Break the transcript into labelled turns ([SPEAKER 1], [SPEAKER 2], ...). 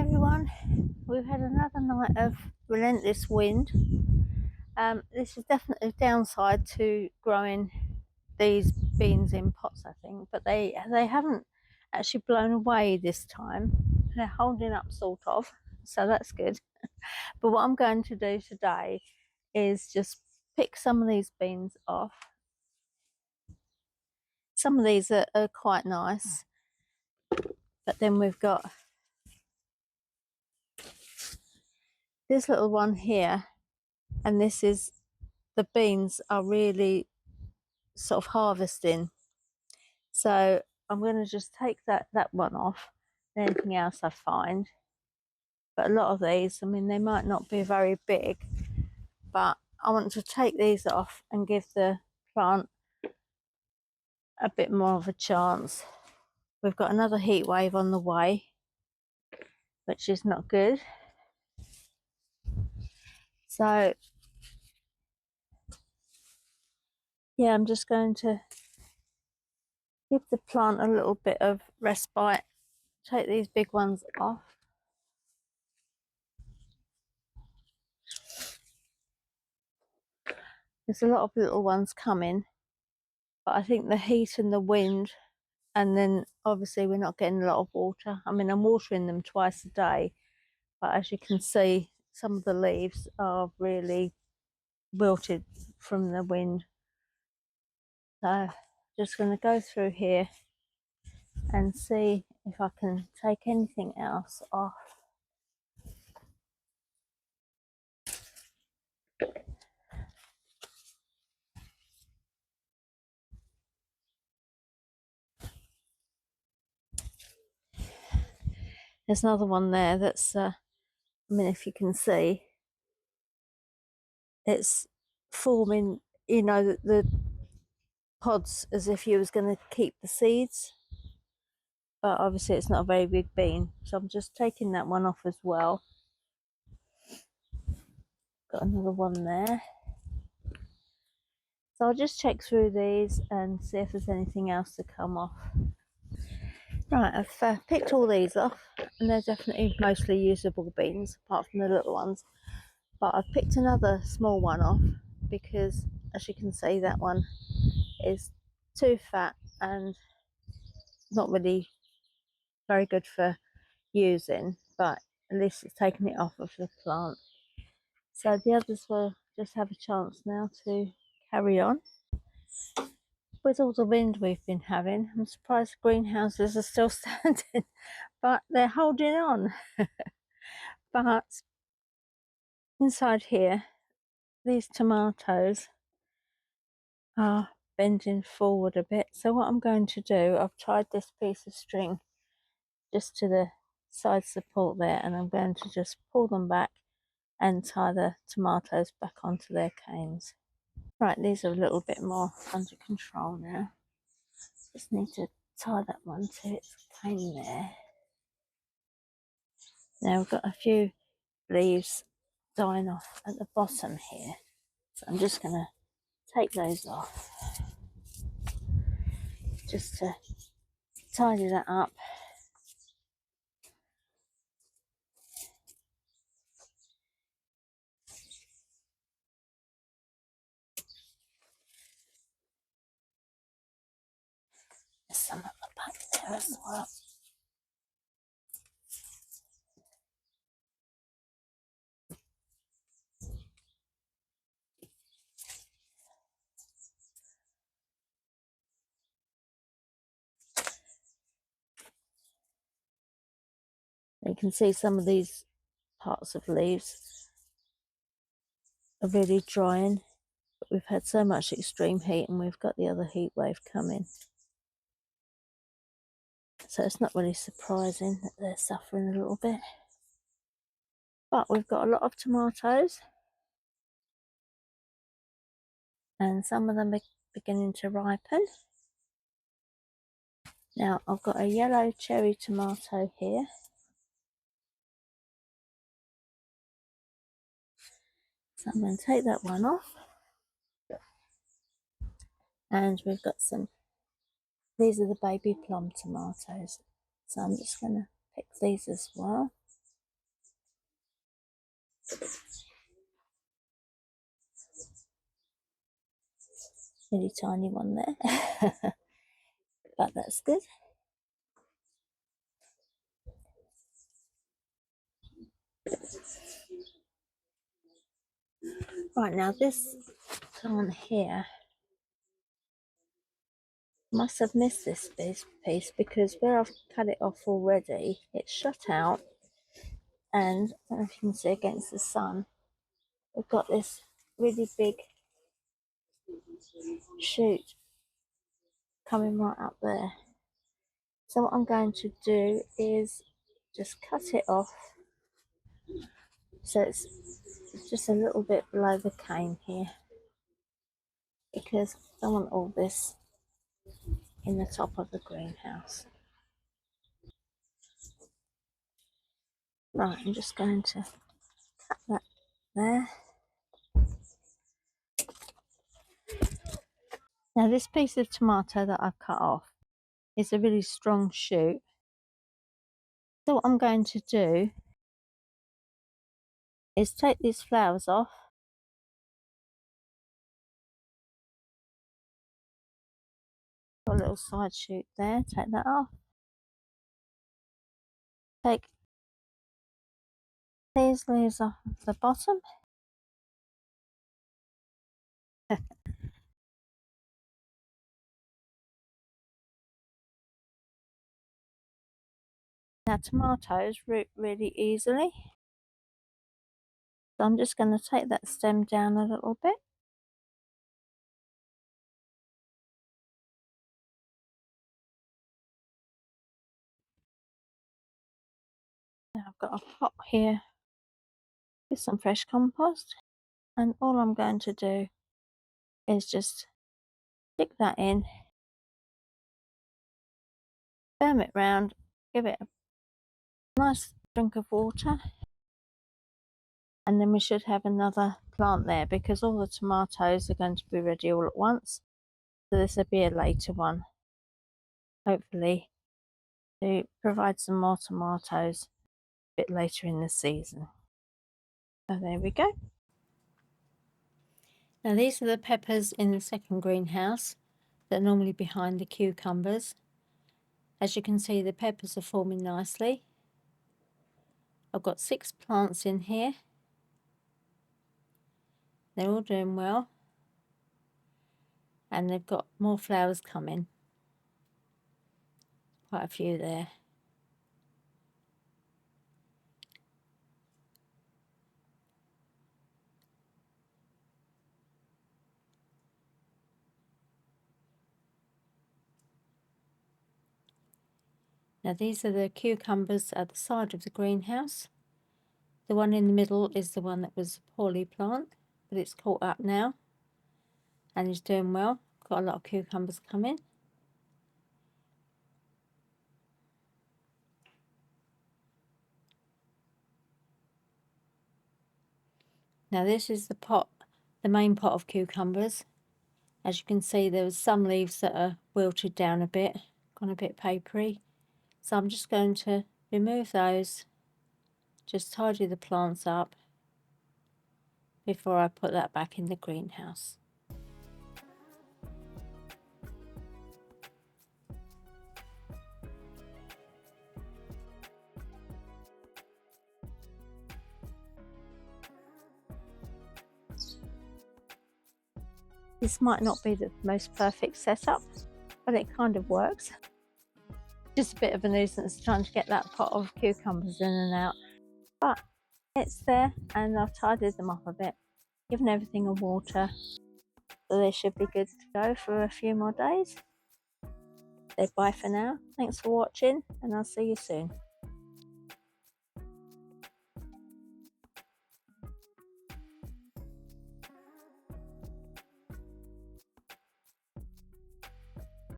[SPEAKER 1] everyone. We've had another night of relentless wind. This is definitely a downside to growing these beans in pots, I think, but they haven't actually blown away this time. They're holding up sort of, so that's good. But what I'm going to do today is just pick some of these beans off. Some of these are quite nice, but then we've got this little one here, and this is, the beans are really sort of harvesting, so I'm going to just take that one off, and anything else I find. But a lot of these, I mean, they might not be very big, but I want to take these off and give the plant a bit more of a chance. We've got another heat wave on the way, which is not good. So yeah, I'm just going to give the plant a little bit of respite, take these big ones off. There's a lot of little ones coming, but I think the heat and the wind, and then obviously we're not getting a lot of water. I mean, I'm watering them twice a day, but as you can see, some of the leaves are really wilted from the wind. So just going to go through here and see if I can take anything else off. There's another one there that's, I mean, if you can see, it's forming, you know, the pods as if you was going to keep the seeds. But obviously it's not a very big bean, so I'm just taking that one off as well. Got another one there. So I'll just check through these and see if there's anything else to come off. Right, I've picked all these off, and they're definitely mostly usable beans, apart from the little ones. But I've picked another small one off because, as you can see, that one is too fat and not really very good for using, but at least it's taken it off of the plant. So the others will just have a chance now to carry on. With all the wind we've been having, I'm surprised the greenhouses are still standing, but they're holding on. But inside here, these tomatoes are bending forward a bit. So what I'm going to do, I've tied this piece of string just to the side support there, and I'm going to just pull them back and tie the tomatoes back onto their canes. Right, these are a little bit more under control now. Just need to tie that one to its cane there. Now we've got a few leaves dying off at the bottom here, so I'm just going to take those off just to tidy that up. There's some at the back there as well. You can see some of these parts of leaves are really drying, but we've had so much extreme heat and we've got the other heat wave coming. So it's not really surprising that they're suffering a little bit. But we've got a lot of tomatoes, and some of them are beginning to ripen. Now I've got a yellow cherry tomato here. So I'm going to take that one off. And we've got some, these are the baby plum tomatoes. So I'm just going to pick these as well. Really tiny one there, but that's good. Right, now this plant here must have missed this piece because where I've cut it off already, it's shut out, and I don't know if you can see against the sun, we've got this really big shoot coming right up there. So what I'm going to do is just cut it off so it's just a little bit below the cane here, because I don't want all this in the top of the greenhouse. Right, I'm just going to cut that there. Now this piece of tomato that I've cut off is a really strong shoot. So what I'm going to do is take these flowers off. Got a little side shoot there, take that off. Take these leaves off the bottom. Now tomatoes root really easily. So I'm just going to take that stem down a little bit. Now I've got a pot here with some fresh compost, and all I'm going to do is just stick that in, firm it round, give it a nice drink of water, and then we should have another plant there because all the tomatoes are going to be ready all at once. So this will be a later one, hopefully, to provide some more tomatoes a bit later in the season. So there we go. Now these are the peppers in the second greenhouse that are normally behind the cucumbers. As you can see, the peppers are forming nicely. I've got 6 plants in here. They're all doing well, and they've got more flowers coming. Quite a few there. Now these are the cucumbers at the side of the greenhouse. The one in the middle is the one that was a poorly plant, but it's caught up now and is doing well. Got a lot of cucumbers coming. Now this is the pot, the main pot of cucumbers. As you can see, there was some leaves that are wilted down a bit, gone a bit papery. So I'm just going to remove those, just tidy the plants up before I put that back in the greenhouse. This might not be the most perfect setup, but it kind of works. Just a bit of a nuisance trying to get that pot of cucumbers in and out, but it's there, and I've tidied them up a bit, given everything a water, so they should be good to go for a few more days. So bye for now, thanks for watching, and I'll see you soon.